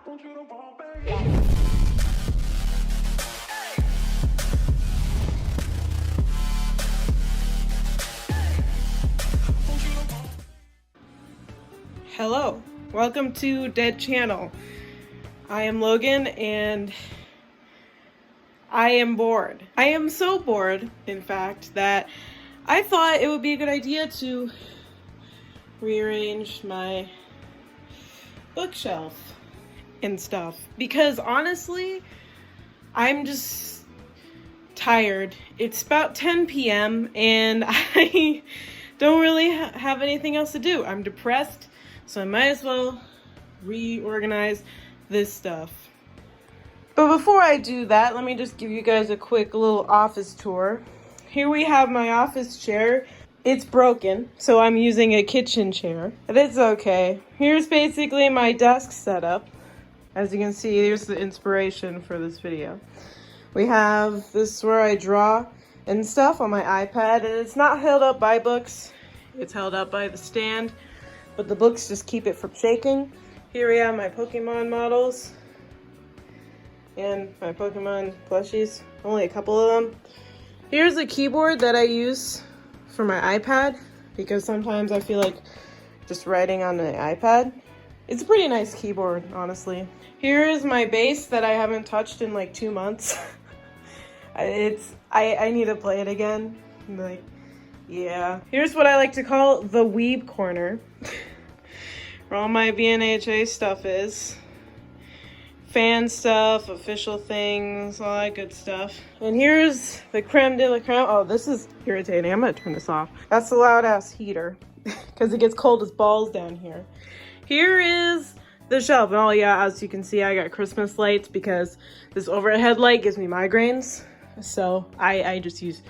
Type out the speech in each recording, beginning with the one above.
Hello, welcome to Dead Channel. I am Logan and I am bored. I am so bored, in fact, that I thought it would be a good idea to rearrange my bookshelf and stuff. Because honestly, I'm just tired. It's about 10 p.m. and I don't really have anything else to do. I'm depressed, so I might as well reorganize this stuff. But before I do that, let me just give you guys a quick little office tour. Here we have my office chair. It's broken, so I'm using a kitchen chair. But it's okay. Here's basically my desk setup. As you can see, here's the inspiration for this video. We have this where I draw and stuff on my iPad, and it's not held up by books. It's held up by the stand, but the books just keep it from shaking. Here we have my Pokemon models and my Pokemon plushies, only a couple of them. Here's a keyboard that I use for my iPad because sometimes I feel like just writing on the iPad. It's a pretty nice keyboard, honestly. Here is my bass that I haven't touched in like 2 months. I need to play it again. Like, yeah. Here's what I like to call the Weeb Corner. Where all my VNHA stuff is. Fan stuff, official things, all that good stuff. And here's the creme de la creme. Oh, this is irritating. I'm gonna turn this off. That's the loud ass heater because it gets cold as balls down here. Here is the shelf. And oh yeah, as you can see, I got Christmas lights because this overhead light gives me migraines. So I just use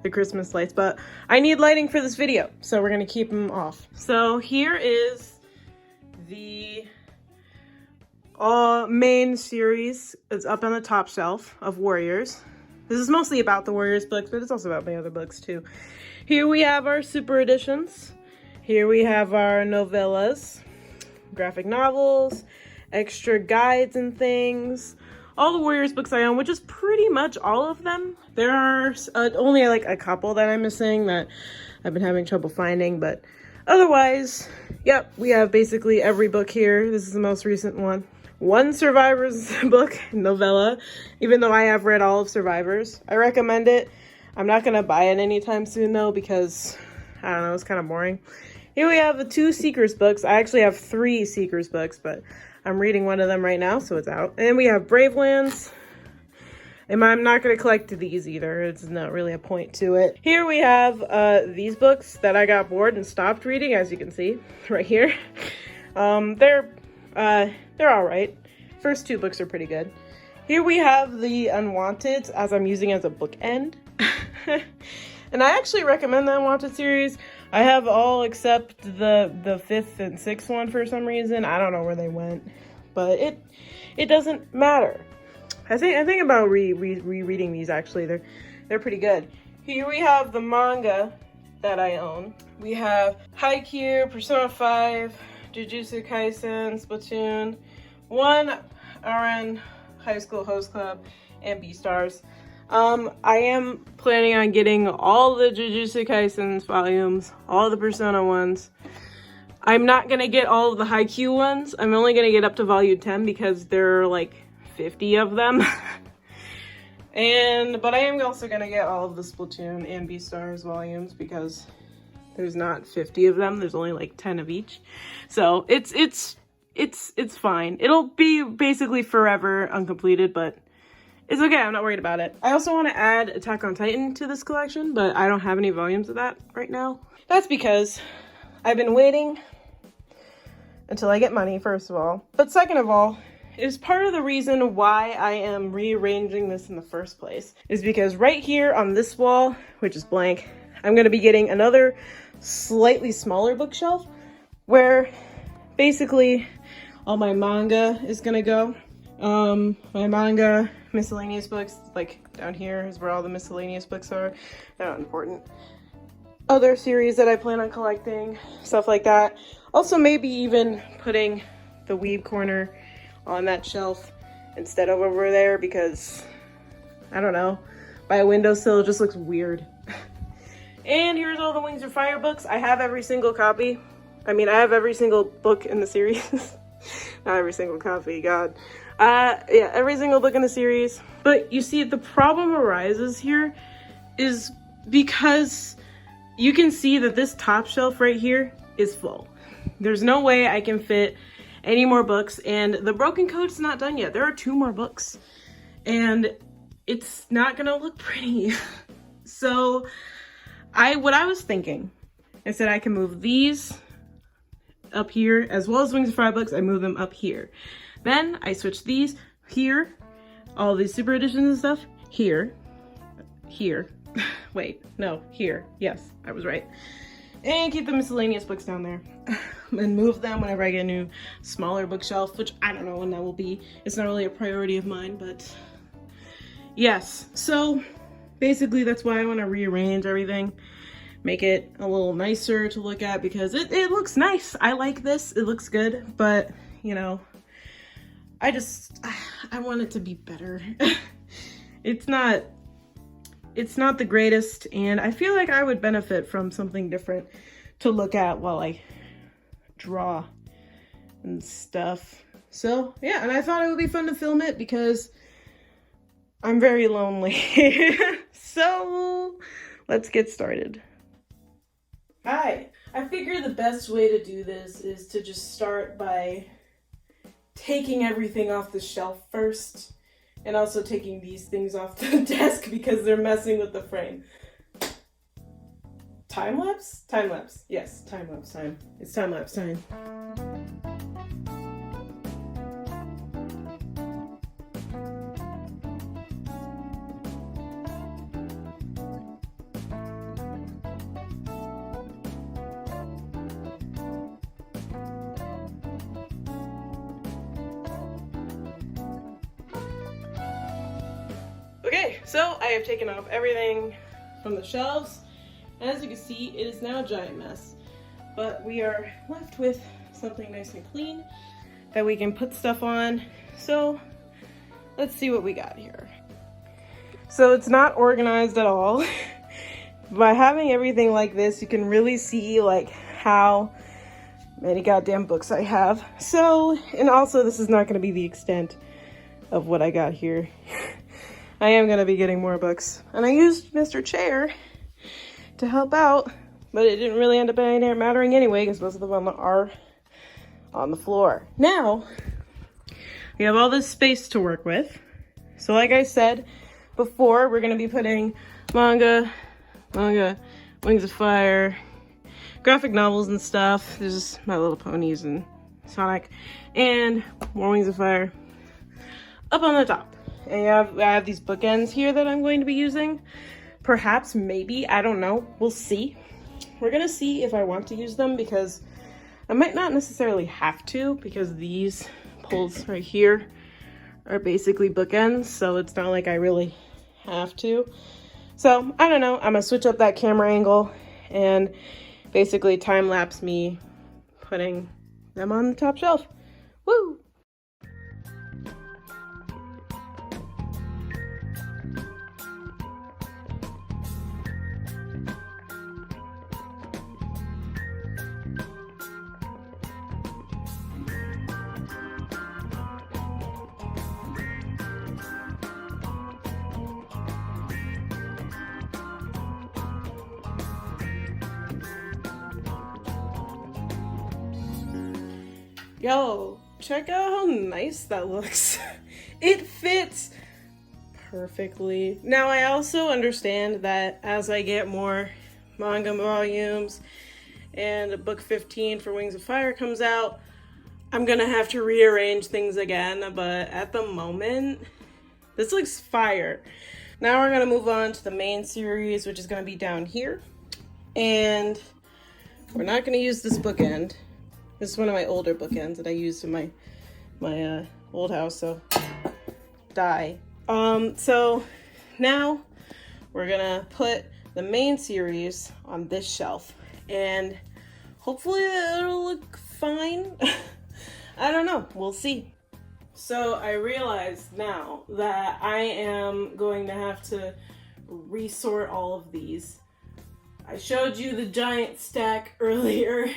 the Christmas lights, but I need lighting for this video, so we're gonna keep them off. So here is the main series. Is up on the top shelf of Warriors. This is mostly about the Warriors books, but it's also about my other books too. Here we have our super editions. Here we have our novellas, graphic novels, extra guides and things. All the Warriors books I own, which is pretty much all of them. There are only like a couple that I'm missing that I've been having trouble finding, but otherwise, yep, we have basically every book here. This is the most recent one. One Survivors book, novella, even though I have read all of Survivors. I recommend it. I'm not going to buy it anytime soon, though, because, I don't know, it's kind of boring. Here we have the 2 Seekers books. I actually have 3 Seekers books, but I'm reading one of them right now, so it's out. And we have Bravelands. And I'm not going to collect these either. It's not really a point to it. Here we have these books that I got bored and stopped reading, as you can see right here. They're all right. First 2 books are pretty good. Here we have the Unwanted, as I'm using as a bookend. And I actually recommend the Unwanted series. I have all except the 5th and 6th one for some reason. I don't know where they went, but it doesn't matter. I think about rereading these actually. They're pretty good. Here we have the manga that I own. We have Haikyuu, Persona 5, Jujutsu Kaisen, Splatoon, 1 RN High School Host Club, and Beastars. I am planning on getting all the Jujutsu Kaisen volumes, all the Persona ones. I'm not gonna get all of the Haikyuu ones. I'm only gonna get up to volume 10 because there are like 50 of them. But I am also gonna get all of the Splatoon and Beastars volumes because there's not 50 of them. There's only like 10 of each. So it's fine. It'll be basically forever uncompleted, but it's okay. I'm not worried about it. I also want to add Attack on Titan to this collection, but I don't have any volumes of that right now. That's because I've been waiting until I get money, first of all. But second of all, is part of the reason why I am rearranging this in the first place is because right here on this wall, which is blank, I'm going to be getting another slightly smaller bookshelf where basically all my manga is going to go. My manga miscellaneous books, like down here is where all the miscellaneous books are. They're not important. Other series that I plan on collecting, stuff like that. Also maybe even putting the Weeb Corner on that shelf instead of over there because, I don't know, by a windowsill it just looks weird. And here's all the Wings of Fire books. I have every single copy. I mean, I have every single book in the series. Not every single copy, God. Yeah, every single book in the series. But you see, the problem arises here is because you can see that this top shelf right here is full. There's no way I can fit any more books, and the Broken Coat's not done yet. There are 2 more books, and it's not gonna look pretty. So what I was thinking, I said I can move these up here, as well as Wings of Fire books, I move them up here. Then I switch these here, all these super editions and stuff, here, wait, no, here, yes, I was right. And keep the miscellaneous books down there. And move them whenever I get a new, smaller bookshelf, which I don't know when that will be. It's not really a priority of mine, but yes. So basically that's why I want to rearrange everything. Make it a little nicer to look at because it looks nice. I like this, it looks good, but you know, I want it to be better. It's not the greatest, and I feel like I would benefit from something different to look at while I draw and stuff. So yeah, and I thought it would be fun to film it because I'm very lonely. So let's get started. Hi. I figure the best way to do this is to just start by taking everything off the shelf first, and also taking these things off the desk because they're messing with the frame. Time lapse? Time lapse. Yes, time lapse time. It's time lapse time. Okay, so I have taken off everything from the shelves. As you can see, it is now a giant mess, but we are left with something nice and clean that we can put stuff on. So let's see what we got here. So it's not organized at all. By having everything like this, you can really see like how many goddamn books I have. So, and also this is not going to be the extent of what I got here. I am going to be getting more books. And I used Mr. Chair to help out, but it didn't really end up mattering anyway because most of them are on the floor. Now, we have all this space to work with. So like I said before, we're going to be putting manga, Wings of Fire, graphic novels and stuff. There's My Little Ponies and Sonic, and more Wings of Fire up on the top. And I have these bookends here that I'm going to be using. Perhaps, maybe, I don't know. We'll see. We're gonna see if I want to use them because I might not necessarily have to, because these poles right here are basically bookends, so it's not like I really have to. So, I don't know. I'm gonna switch up that camera angle and basically time-lapse me putting them on the top shelf. Woo! Yo, check out how nice that looks. It fits perfectly. Now, I also understand that as I get more manga volumes and book 15 for Wings of Fire comes out, I'm gonna have to rearrange things again, but at the moment, this looks fire. Now we're gonna move on to the main series, which is gonna be down here. And we're not gonna use this bookend. This is one of my older bookends that I used in my old house, so die. So now we're gonna put the main series on this shelf, and hopefully it'll look fine. I don't know, we'll see. So I realize now that I am going to have to resort all of these. I showed you the giant stack earlier,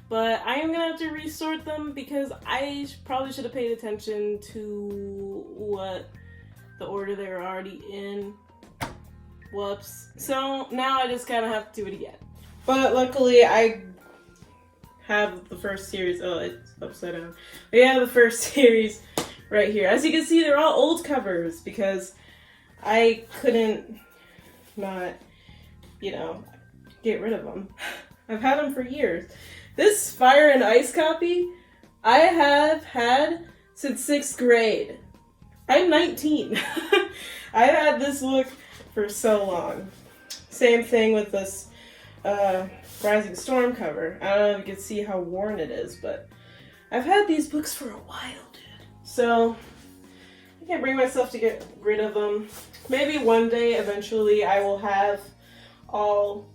but I am gonna have to resort them because I probably should have paid attention to what the order they were already in. Whoops. So now I just kind of have to do it again. But luckily I have the first series. Oh, it's upside down. But yeah, the first series right here. As you can see, they're all old covers because I couldn't not, you know, get rid of them. I've had them for years. This Fire and Ice copy I have had since 6th grade. I'm 19. I've had this book for so long. Same thing with this Rising Storm cover. I don't know if you can see how worn it is, but I've had these books for a while, dude. So I can't bring myself to get rid of them. Maybe one day, eventually, I will have all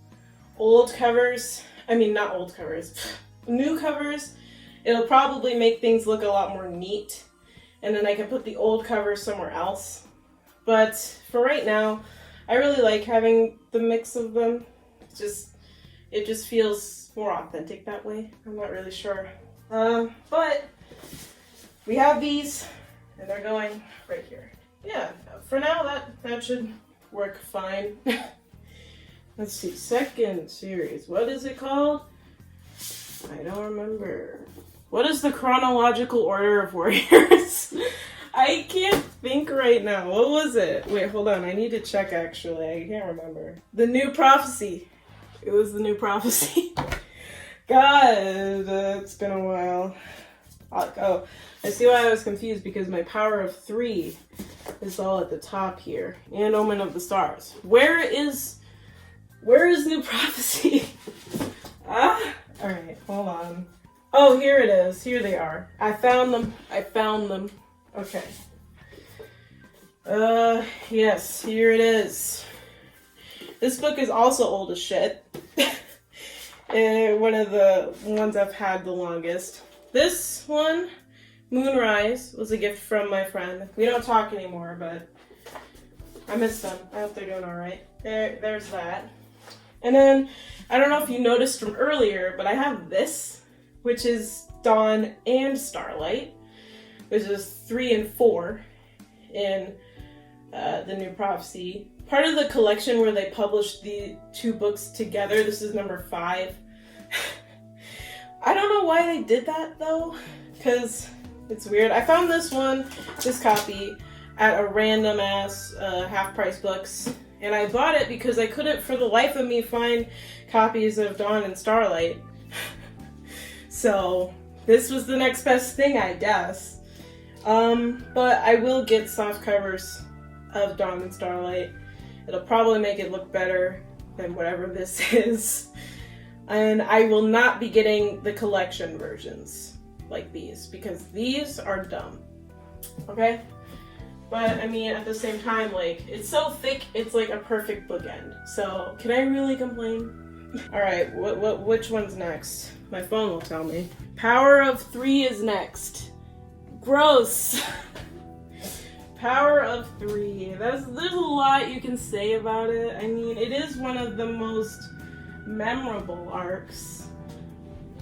old covers. I mean, not old covers. New covers. It'll probably make things look a lot more neat. And then I can put the old covers somewhere else. But for right now, I really like having the mix of them. It just feels more authentic that way. I'm not really sure. But we have these, and they're going right here. Yeah, for now that should work fine. Let's see, second series. What is it called? I don't remember. What is the chronological order of warriors? I can't think right now. What was it? Wait, hold on. I need to check actually. I can't remember. The New Prophecy. It was the New Prophecy. God, it's been a while. Oh, I see why I was confused because my power of 3 is all at the top here. And Omen of the Stars. Where is New Prophecy? Alright, hold on. Oh, here it is. Here they are. I found them. Okay. Yes, here it is. This book is also old as shit. One of the ones I've had the longest. This one, Moonrise, was a gift from my friend. We don't talk anymore, but I miss them. I hope they're doing alright. There's that. And then, I don't know if you noticed from earlier, but I have this, which is Dawn and Starlight, which is 3 and 4 in the New Prophecy. Part of the collection where they published the 2 books together. This is number 5. I don't know why they did that though, because it's weird. I found this copy, at a random ass half-price books, and I bought it because I couldn't for the life of me find copies of Dawn and Starlight. So this was the next best thing, I guess. But I will get soft covers of Dawn and Starlight. It'll probably make it look better than whatever this is. And I will not be getting the collection versions like these because these are dumb. Okay? But I mean, at the same time, like, it's so thick, it's like a perfect bookend. So, can I really complain? Alright, which one's next? My phone will tell me. Power of 3 is next. Gross. Power of 3. There's a lot you can say about it. I mean, it is one of the most memorable arcs.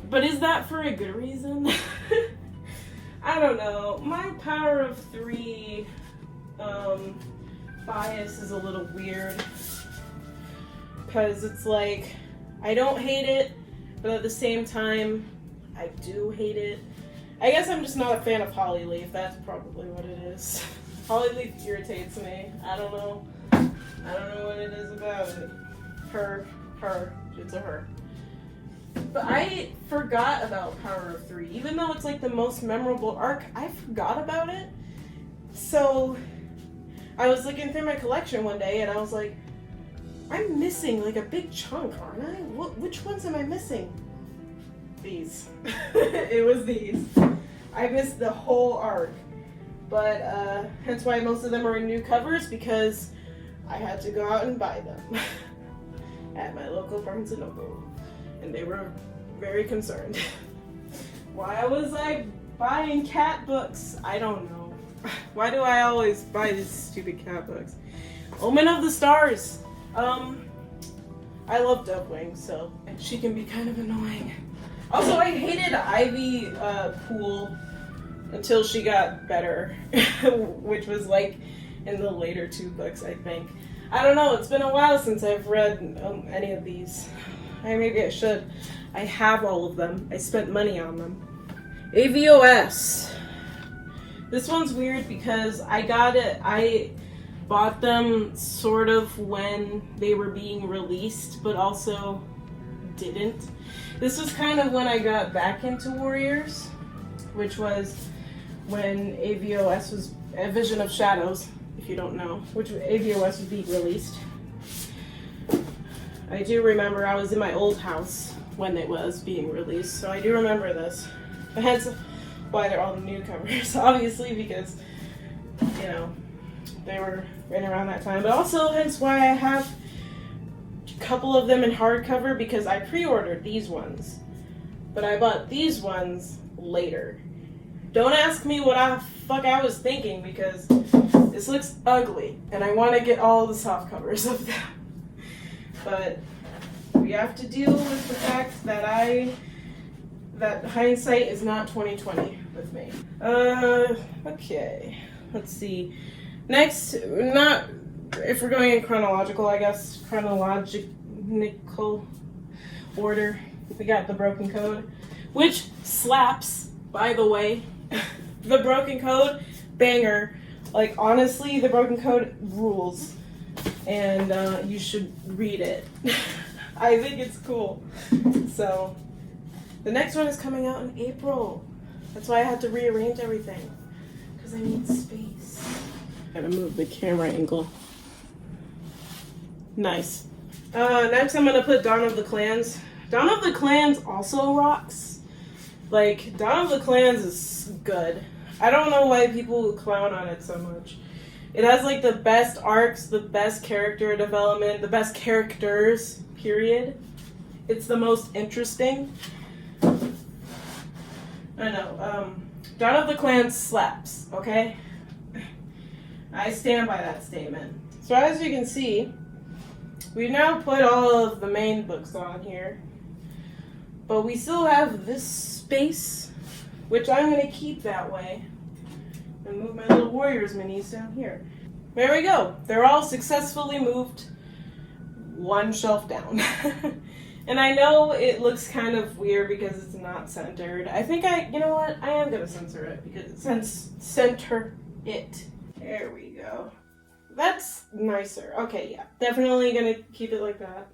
But is that for a good reason? I don't know. My Power of 3 bias is a little weird. Because it's like, I don't hate it, but at the same time, I do hate it. I guess I'm just not a fan of Hollyleaf. That's probably what it is. Hollyleaf irritates me. I don't know. I don't know what it is about it. Her. It's a her. But I forgot about Power of 3. Even though it's like the most memorable arc, I forgot about it. So I was looking through my collection one day and I was like, I'm missing like a big chunk, aren't I? Which ones am I missing? These. It was these. I missed the whole arc. But hence why most of them are in new covers, because I had to go out and buy them at my local Barnes & Noble. And they were very concerned. Why was I buying cat books. I don't know. Why do I always buy these stupid cat books? Omen of the Stars. I love Dovewing, so she can be kind of annoying. Also, I hated Ivy Pool until she got better, which was like in the later 2 books, I think. I don't know, it's been a while since I've read any of these. Maybe I should. I have all of them. I spent money on them. AVOS. This one's weird because I bought them sort of when they were being released, but also didn't. This was kind of when I got back into Warriors, which was when AVOS was A Vision of Shadows, if you don't know, which AVOS was being released. I do remember I was in my old house when it was being released, so I do remember this. But hence why they're all the newcomers, obviously, because, you know, they were right around that time. But also hence why I have a couple of them in hardcover, because I pre-ordered these ones, but I bought these ones later. Don't ask me what the fuck I was thinking, because this looks ugly, and I want to get all the soft covers of them. But we have to deal with the fact that that hindsight is not 2020 with me. Okay, let's see. Next, not if we're going in chronological, I guess, chronological order, we got The Broken Code, which slaps, by the way. The Broken Code, banger. Like, honestly, The Broken Code rules, and you should read it. I think it's cool. So, the next one is coming out in April. That's why I had to rearrange everything, because I need space. Gotta move the camera angle. Nice. Next I'm gonna put Dawn of the Clans. Dawn of the Clans also rocks. Like, Dawn of the Clans is good. I don't know why people clown on it so much. It has like the best arcs, the best character development, the best characters, period. It's the most interesting. I know, Dawn of the Clans slaps, okay? I stand by that statement. So as you can see, we've now put all of the main books on here, but we still have this space, which I'm going to keep that way, and move my little Warriors minis down here. There we go. They're all successfully moved one shelf down. And I know it looks kind of weird because it's not centered. I think you know what? I am going to censor it, because center it. There we go. That's nicer. Okay, yeah. Definitely gonna keep it like that.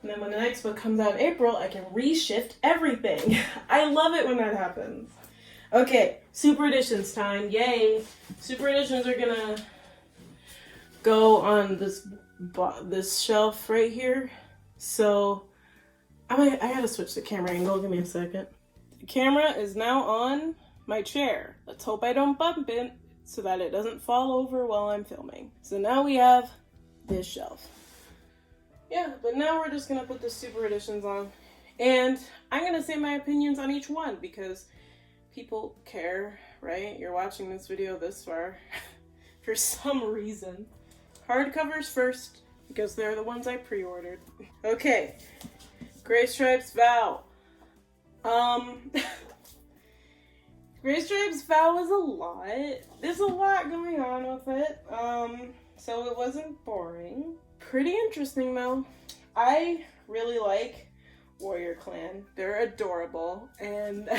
And then when the next book comes out in April, I can reshift everything. I love it when that happens. Okay, Super Editions time. Yay. Super Editions are gonna go on this shelf right here. So, I gotta switch the camera angle. Give me a second. The camera is now on my chair. Let's hope I don't bump it, so that it doesn't fall over while I'm filming. So now we have this shelf. Yeah, but now we're just gonna put the Super Editions on. And I'm gonna say my opinions on each one, because people care, right? You're watching this video this far for some reason. Hardcovers first, because they're the ones I pre-ordered. Okay, Gray Stripes Vow. Gray Stripes Vow was a lot. There's a lot going on with it. So it wasn't boring. Pretty interesting though. I really like Warrior Clan. They're adorable. And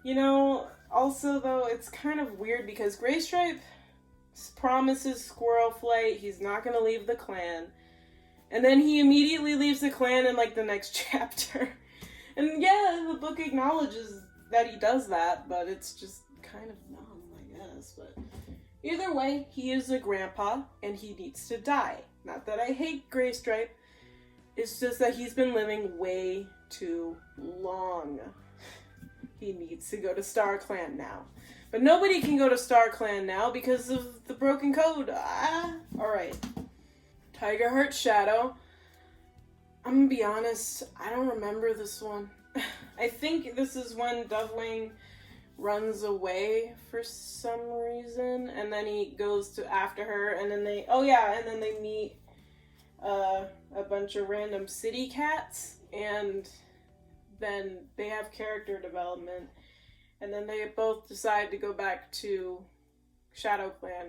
you know, also though, it's kind of weird because Gray Stripe promises Squirrel Flight he's not gonna leave the clan. And then he immediately leaves the clan in like the next chapter. And yeah, the book acknowledges that he does that, but it's just kind of numb, I guess. But either way, he is a grandpa and he needs to die. Not that I hate Gray Stripe, it's just that he's been living way too long. He needs to go to Star Clan now. But nobody can go to Star Clan now because of the Broken Code. Alright. Tiger Heart Shadow. I'm gonna be honest, I don't remember this one. I think this is when Dovewing runs away for some reason, and then he goes to after her, and then they meet a bunch of random city cats, and then they have character development, and then they both decide to go back to Shadow Clan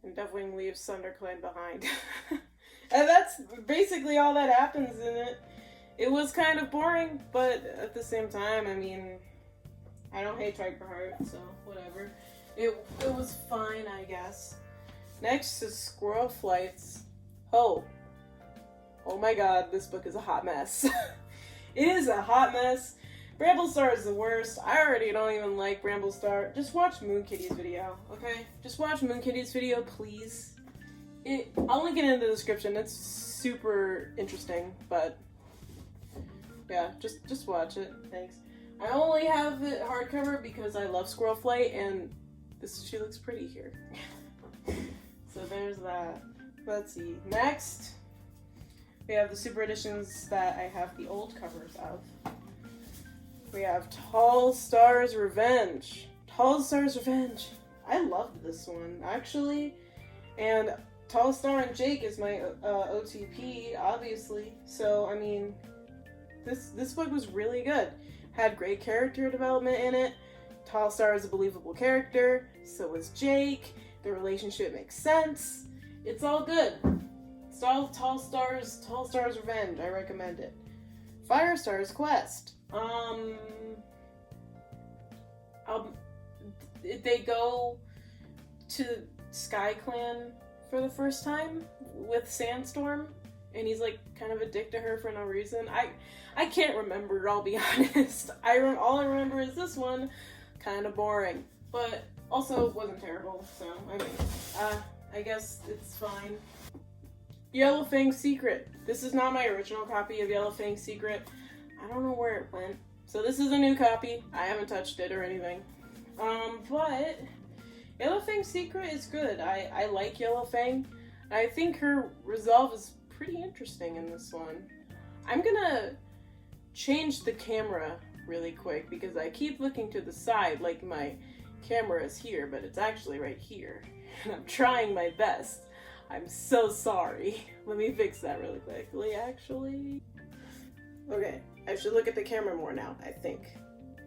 and definitely leave Sunder Clan behind. And that's basically all that happens in it. It was kind of boring, but at the same time, I mean, I don't hate Strike for Heart, so whatever. It was fine, I guess. Next is Squirrel Flights. Oh my god, this book is a hot mess. It is a hot mess. Bramblestar is the worst. I already don't even like Bramblestar. Just watch Moon Kitty's video, okay? Just watch Moon Kitty's video, please. I'll link it in the description. It's super interesting, but yeah, just watch it. Thanks. I only have it hardcover because I love Squirrel Flight, and she looks pretty here. So there's that. Let's see. Next, we have the super editions that I have the old covers of. We have Tall Star's Revenge. Tall Star's Revenge. I loved this one, actually. And Tall Star and Jake is my OTP, obviously. So, I mean, this book was really good. Had great character development in it. Tall Star is a believable character. So is Jake. The relationship makes sense. It's all good. It's all Tall Star's Revenge. I recommend it. Firestar's Quest. They go to Skye Clan for the first time with Sandstorm, and he's like kind of a dick to her for no reason. I can't remember, I'll be honest. All I remember is this one, kind of boring, but also wasn't terrible, so I mean, I guess it's fine. Yellowfang's Secret. This is not my original copy of Yellowfang's Secret. I don't know where it went. So this is a new copy. I haven't touched it or anything. But Yellowfang's Secret is good. I like Yellowfang. I think her resolve is pretty interesting in this one. I'm gonna change the camera really quick because I keep looking to the side like my camera is here, but it's actually right here. And I'm trying my best. I'm so sorry. Let me fix that really quickly, actually. Okay, I should look at the camera more now, I think.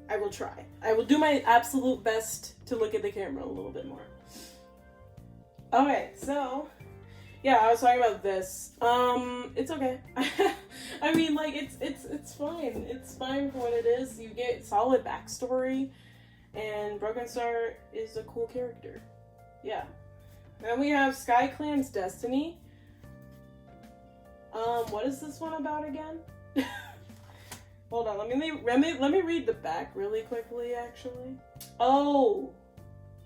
I will try. I will do my absolute best to look at the camera a little bit more. Okay, so, yeah, I was talking about this. It's okay. I mean, like, it's fine. It's fine for what it is. You get solid backstory, and Broken Star is a cool character. Yeah. Then we have Skye Clan's Destiny. What is this one about again? Hold on, let me read the back really quickly, actually. Oh!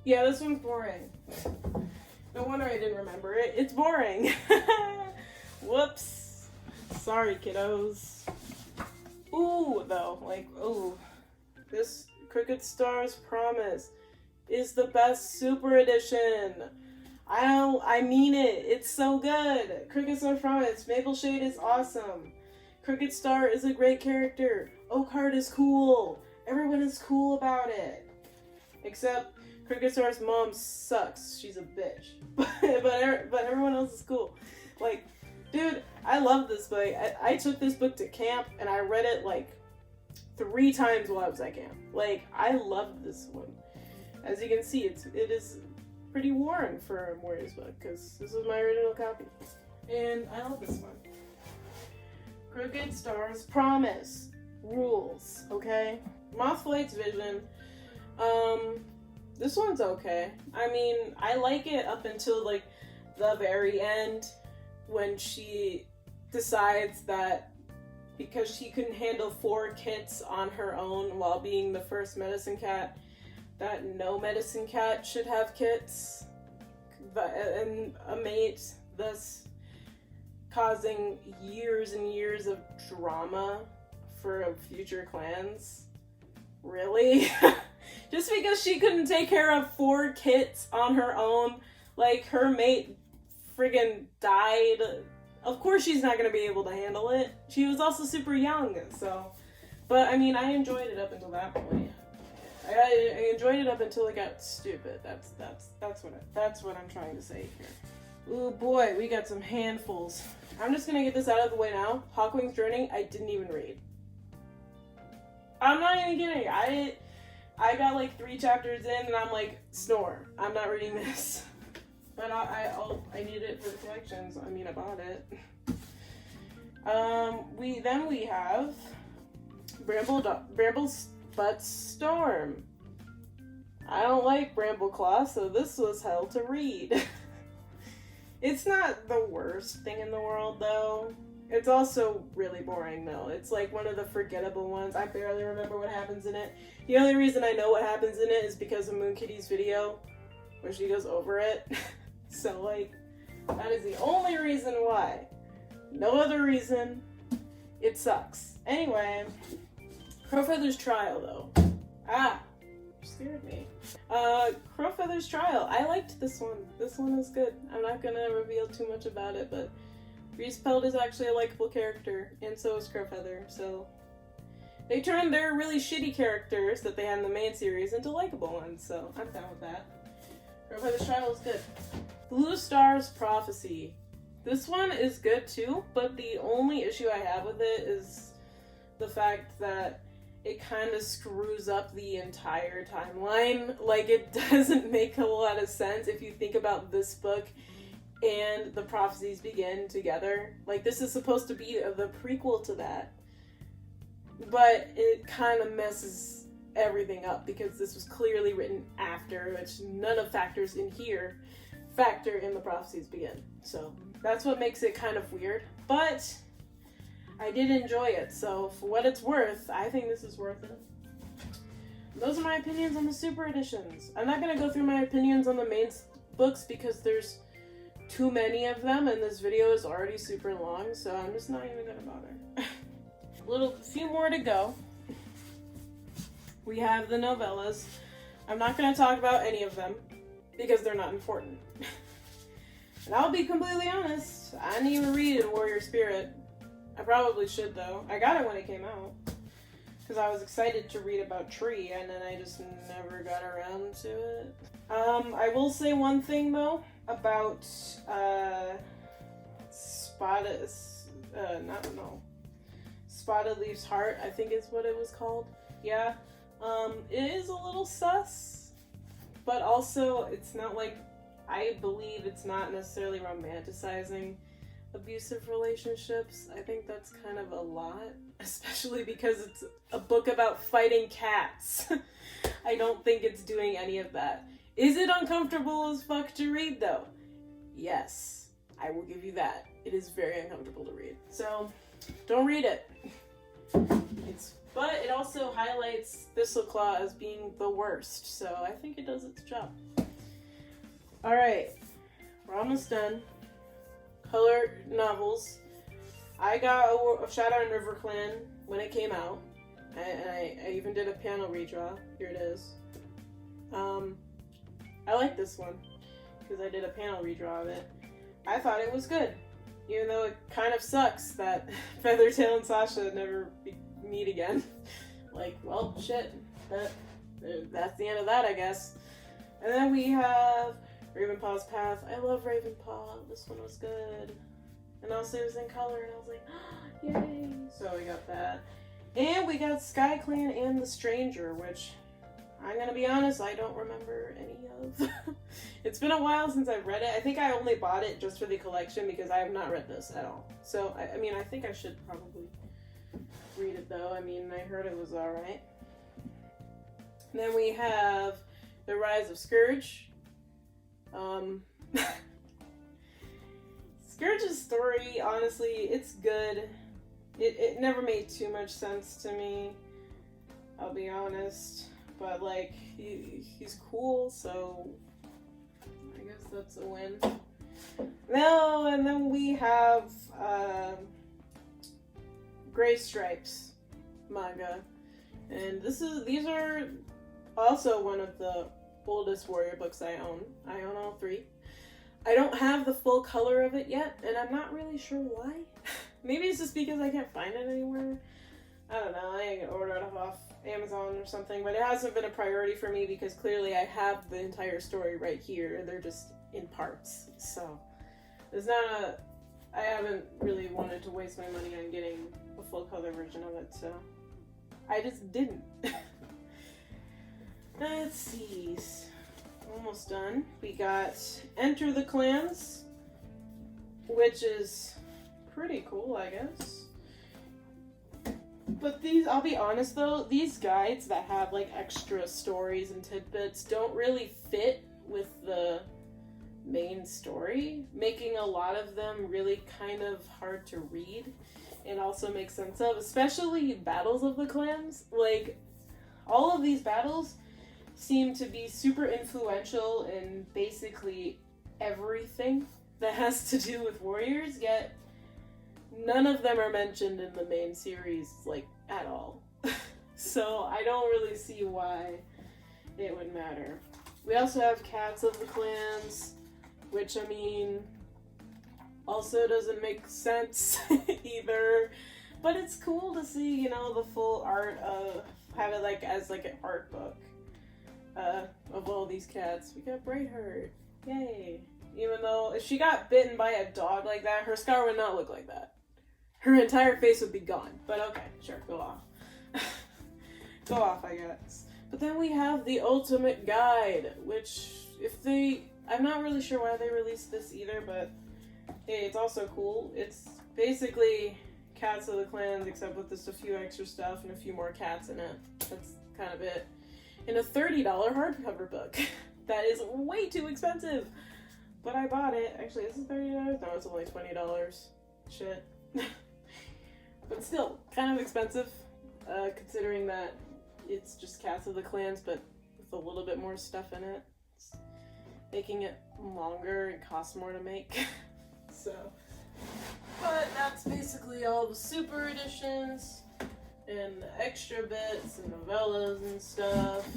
Yeah, this one's boring. No wonder I didn't remember it. It's boring! Whoops. Sorry, kiddos. Ooh, though. Like, ooh. This Crooked Star's Promise is the best super edition. I mean it. It's so good. Crooked Star's Promise. Maple Shade is awesome. Crooked Star is a great character. Oakheart is cool. Everyone is cool about it. Except Crooked Star's mom sucks. She's a bitch. but everyone else is cool. Like, dude, I love this book. I took this book to camp and I read it like 3 times while I was at camp. Like, I loved this one. As you can see, it is pretty worn for a Warriors book because this is my original copy. And I love this one. Crooked Star's Promise. Rules, okay? Mothflight's Vision. This one's okay. I mean, I like it up until, like, the very end when she decides that because she couldn't handle 4 kits on her own while being the first medicine cat, that no medicine cat should have kits and a mate, thus causing years and years of drama for future clans. Really? Just because she couldn't take care of 4 kits on her own, like her mate friggin' died. Of course she's not gonna be able to handle it. She was also super young, so. But I mean, I enjoyed it up until that point. I enjoyed it up until it got stupid. That's what I'm trying to say here. Ooh boy, we got some handfuls. I'm just gonna get this out of the way now. Hawkwing's Journey, I didn't even read. I'm not even kidding. I got like 3 chapters in and I'm like, snore. I'm not reading this. But I need it for the collections. I mean, I bought it. We have Bramble's Butt Storm. I don't like Brambleclaw, so this was hell to read. It's not the worst thing in the world, though. It's also really boring, though. It's like one of the forgettable ones. I barely remember what happens in it. The only reason I know what happens in it is because of Moon Kitty's video, where she goes over it. So, like, that is the only reason why. No other reason. It sucks. Anyway, Crowfather's Trial, though. You scared me. Crowfather's Trial. I liked this one. This one is good. I'm not gonna reveal too much about it, but Reespeld is actually a likable character, and so is Crowfather, so they turned their really shitty characters that they had in the main series into likable ones, so I'm down with that. Crowfather's Trial is good. Blue Star's Prophecy. This one is good too, but the only issue I have with it is the fact that it kind of screws up the entire timeline. Like, it doesn't make a lot of sense if you think about this book and the prophecies begin together. Like, this is supposed to be the prequel to that, but it kind of messes everything up because this was clearly written after, which none of factors in here factor in the prophecies begin. So that's what makes it kind of weird, but I did enjoy it, so for what it's worth, I think this is worth it. Those are my opinions on the super editions. I'm not going to go through my opinions on the main books because there's too many of them and this video is already super long, so I'm just not even going to bother. A few more to go. We have the novellas. I'm not going to talk about any of them because they're not important. And I'll be completely honest, I didn't even read Warrior Spirit. I probably should, though. I got it when it came out because I was excited to read about Tree, and then I just never got around to it. I will say one thing, though, about Spotted Leaf's Heart, I think is what it was called. Yeah. It is a little sus, but also it's not like, I believe it's not necessarily romanticizing abusive relationships. I think that's kind of a lot, especially because it's a book about fighting cats. I don't think it's doing any of that. Is it uncomfortable as fuck to read, though? Yes, I will give you that. It is very uncomfortable to read. So, don't read it. But it also highlights Thistleclaw as being the worst, so I think it does its job. Alright, we're almost done. Color novels. I got a Shadow and River Clan when it came out, and I even did a panel redraw. Here it is. I like this one because I did a panel redraw of it. I thought it was good, even though it kind of sucks that Feathertail and Sasha never meet again. Like, well, shit. That's the end of that, I guess. And then we have Ravenpaw's Path. I love Ravenpaw. This one was good. And also it was in color, and I was like, oh, yay! So we got that. And we got Skye Clan and The Stranger, which, I'm gonna be honest, I don't remember any of. It's been a while since I've read it. I think I only bought it just for the collection because I have not read this at all. So, I mean, I think I should probably read it, though. I mean, I heard it was alright. Then we have The Rise of Scourge. Scourge's story, honestly, it's good. It never made too much sense to me, I'll be honest. But, like, he's cool, so I guess that's a win. No, and then we have Gray Stripes manga. And these are also one of the oldest warrior books I own. I own all 3. I don't have the full color of it yet, and I'm not really sure why. Maybe it's just because I can't find it anywhere. I don't know, I ain't gonna order it off Amazon or something, but it hasn't been a priority for me because clearly I have the entire story right here. They're just in parts, so it's not I haven't really wanted to waste my money on getting a full color version of it, so I just didn't. Let's see, almost done. We got Enter the Clans, which is pretty cool, I guess. But these, I'll be honest though, these guides that have like extra stories and tidbits don't really fit with the main story, making a lot of them really kind of hard to read and also make sense of, especially battles of the clans. Like, all of these battles seem to be super influential in basically everything that has to do with warriors, yet none of them are mentioned in the main series, like, at all. So I don't really see why it would matter. We also have Cats of the Clans, which, I mean, also doesn't make sense either. But it's cool to see, you know, the full art of, have it like as like an art book of all these cats. We got Brightheart. Yay. Even though if she got bitten by a dog like that, her scar would not look like that. Her entire face would be gone. But okay, sure, go off. Go off, I guess. But then we have the Ultimate Guide, which I'm not really sure why they released this either, but hey, it's also cool. It's basically Cats of the Clans, except with just a few extra stuff and a few more cats in it. That's kind of it. In a $30 hardcover book. That is way too expensive. But I bought it. Actually, is it $30? No, it's only $20. Shit. But still, kind of expensive, considering that it's just Cats of the Clans, but with a little bit more stuff in it. It's making it longer and costs more to make. So, but that's basically all the super editions and the extra bits and novellas and stuff.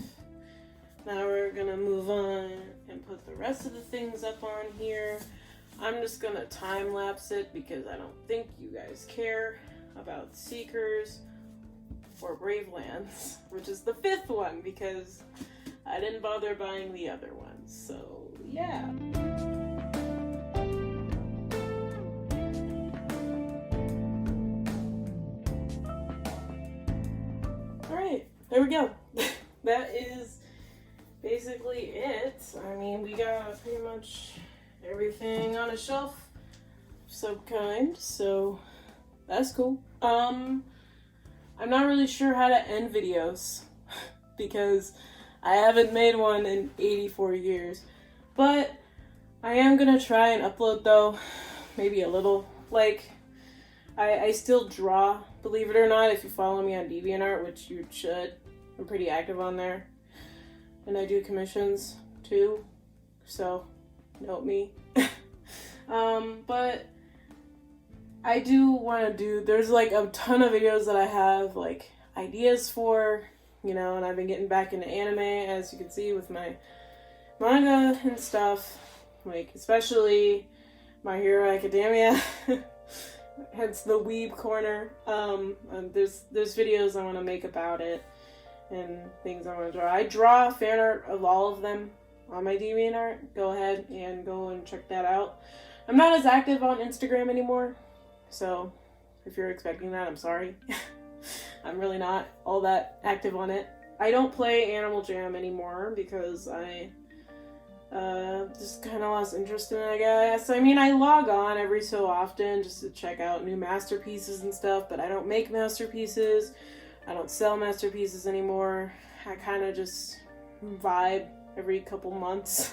Now we're gonna move on and put the rest of the things up on here. I'm just gonna time lapse it because I don't think you guys care about Seekers or Bravelands, which is the 5th one because I didn't bother buying the other ones. So yeah. Alright, there we go. That is basically it. I mean, we got pretty much everything on a shelf of some kind, so that's cool. I'm not really sure how to end videos because I haven't made one in 84 years, but I am gonna try and upload though, maybe a little. Like, I still draw, believe it or not, if you follow me on DeviantArt, which you should. I'm pretty active on there. And I do commissions too, so note me. But I do want to do, there's like a ton of videos that I have like ideas for, you know, and I've been getting back into anime, as you can see with my manga and stuff, like especially My Hero Academia, hence the Weeb Corner. There's videos I want to make about it and things I want to draw. I draw fan art of all of them on my DeviantArt. Go ahead and go and check that out. I'm not as active on Instagram anymore, so if you're expecting that, I'm sorry. I'm really not all that active on it. I don't play Animal Jam anymore because I just kind of lost interest in it, I guess. I mean, I log on every so often just to check out new masterpieces and stuff, but I don't make masterpieces. I don't sell masterpieces anymore. I kind of just vibe every couple months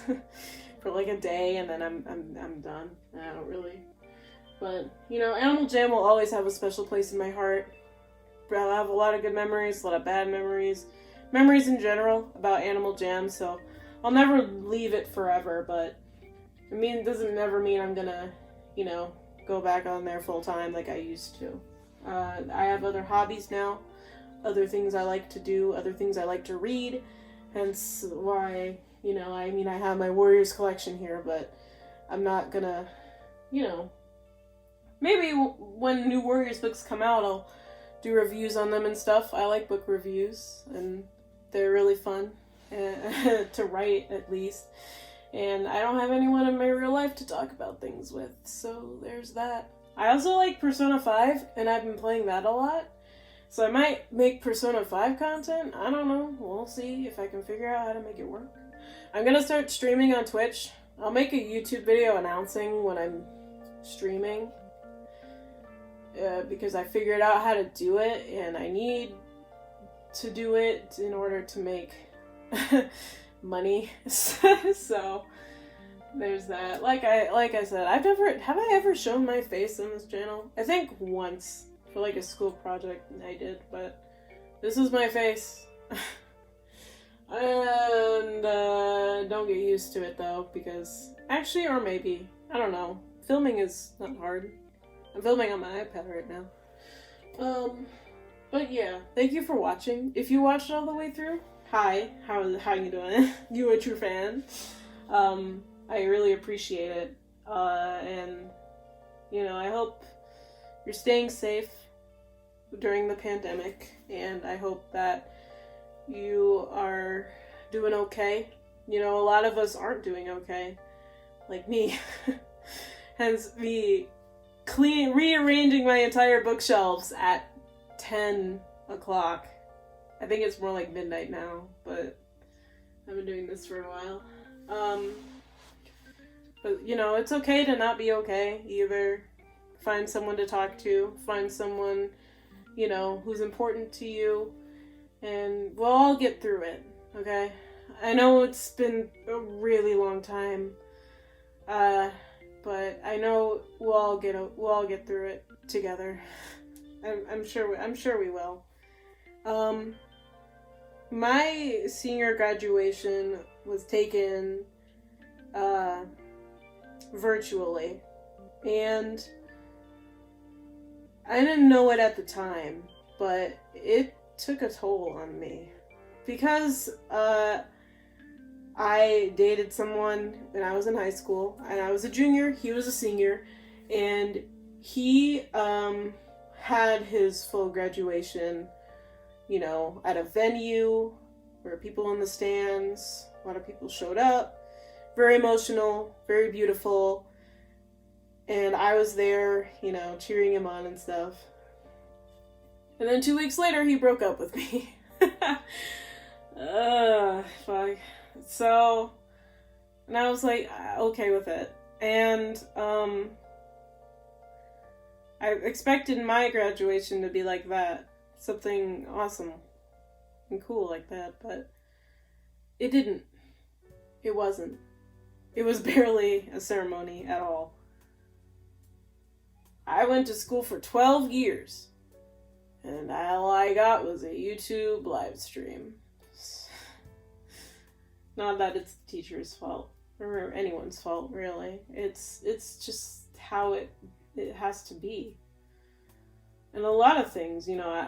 for like a day, and then I'm done. I don't really. But you know, Animal Jam will always have a special place in my heart. I have a lot of good memories, a lot of bad memories in general about Animal Jam. So I'll never leave it forever. But I mean, it doesn't never mean I'm gonna, you know, go back on there full time like I used to. I have other hobbies now. Other things I like to do, other things I like to read, hence why, you know, I mean, I have my Warriors collection here, but I'm not gonna, you know, maybe when new Warriors books come out, I'll do reviews on them and stuff. I like book reviews, and they're really fun to write, at least. And I don't have anyone in my real life to talk about things with, so there's that. I also like Persona 5, and I've been playing that a lot. So I might make Persona 5 content. I don't know. We'll see if I can figure out how to make it work. I'm gonna start streaming on Twitch. I'll make a YouTube video announcing when I'm streaming. Because I figured out how to do it, and I need to do it in order to make money. So there's that. Like I said, have I ever shown my face on this channel? I think once for like a school project I did, but this is my face. And don't get used to it though, because actually, or maybe, I don't know. Filming is not hard. I'm filming on my iPad right now. But yeah, thank you for watching. If you watched all the way through, hi, how you doing? You a true fan. I really appreciate it. And, you know, I hope you're staying safe during the pandemic, and I hope that you are doing okay. You know, a lot of us aren't doing okay, like me. Hence me rearranging my entire bookshelves at 10 o'clock. I think it's more like midnight now, but I've been doing this for a while. But, you know, it's okay to not be okay, either. Find someone to talk to, find someone, you know, who's important to you, and we'll all get through it, okay? I know it's been a really long time, but I know we'll all get through it together. I'm sure we will. My senior graduation was taken virtually, and I didn't know it at the time, but it took a toll on me because I dated someone when I was in high school, and I was a junior, he was a senior, and he had his full graduation, you know, at a venue where people in the stands, a lot of people showed up, very emotional, very beautiful, and I was there, you know, cheering him on and stuff. And then 2 weeks later, he broke up with me. Fuck. So, and I was like, okay with it. And, I expected my graduation to be like that. Something awesome and cool like that, but it didn't. It wasn't. It was barely a ceremony at all. I went to school for 12 years, and all I got was a YouTube live stream. Not that it's the teacher's fault, or anyone's fault, really. It's just how it has to be. And a lot of things, you know,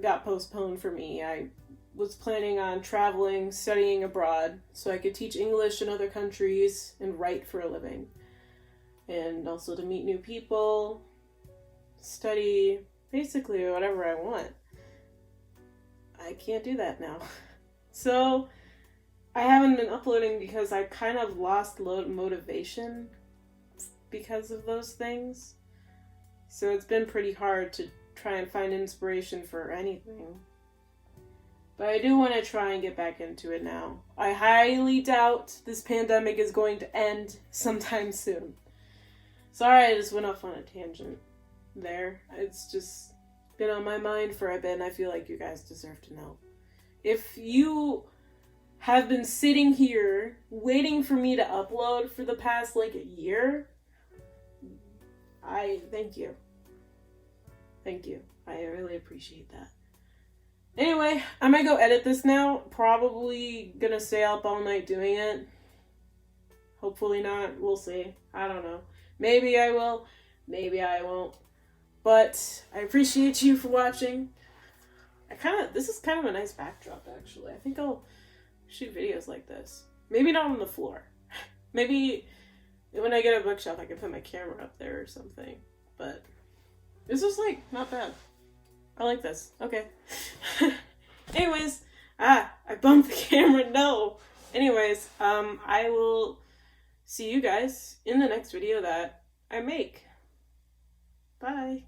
got postponed for me. I was planning on traveling, studying abroad, so I could teach English in other countries and write for a living. And also to meet new people, study, basically whatever I want. I can't do that now. So I haven't been uploading because I kind of lost motivation because of those things. So it's been pretty hard to try and find inspiration for anything. But I do want to try and get back into it now. I highly doubt this pandemic is going to end sometime soon. Sorry, I just went off on a tangent there. It's just been on my mind for a bit, and I feel like you guys deserve to know. If you have been sitting here waiting for me to upload for the past like a year, I thank you. Thank you. I really appreciate that. Anyway, I might go edit this now. Probably gonna stay up all night doing it. Hopefully not. We'll see. I don't know. Maybe I will. Maybe I won't. But I appreciate you for watching. This is kind of a nice backdrop, actually. I think I'll shoot videos like this. Maybe not on the floor. Maybe when I get a bookshelf, I can put my camera up there or something. But this is, like, not bad. I like this. Okay. Anyways, I bumped the camera. No. Anyways, I will see you guys in the next video that I make. Bye.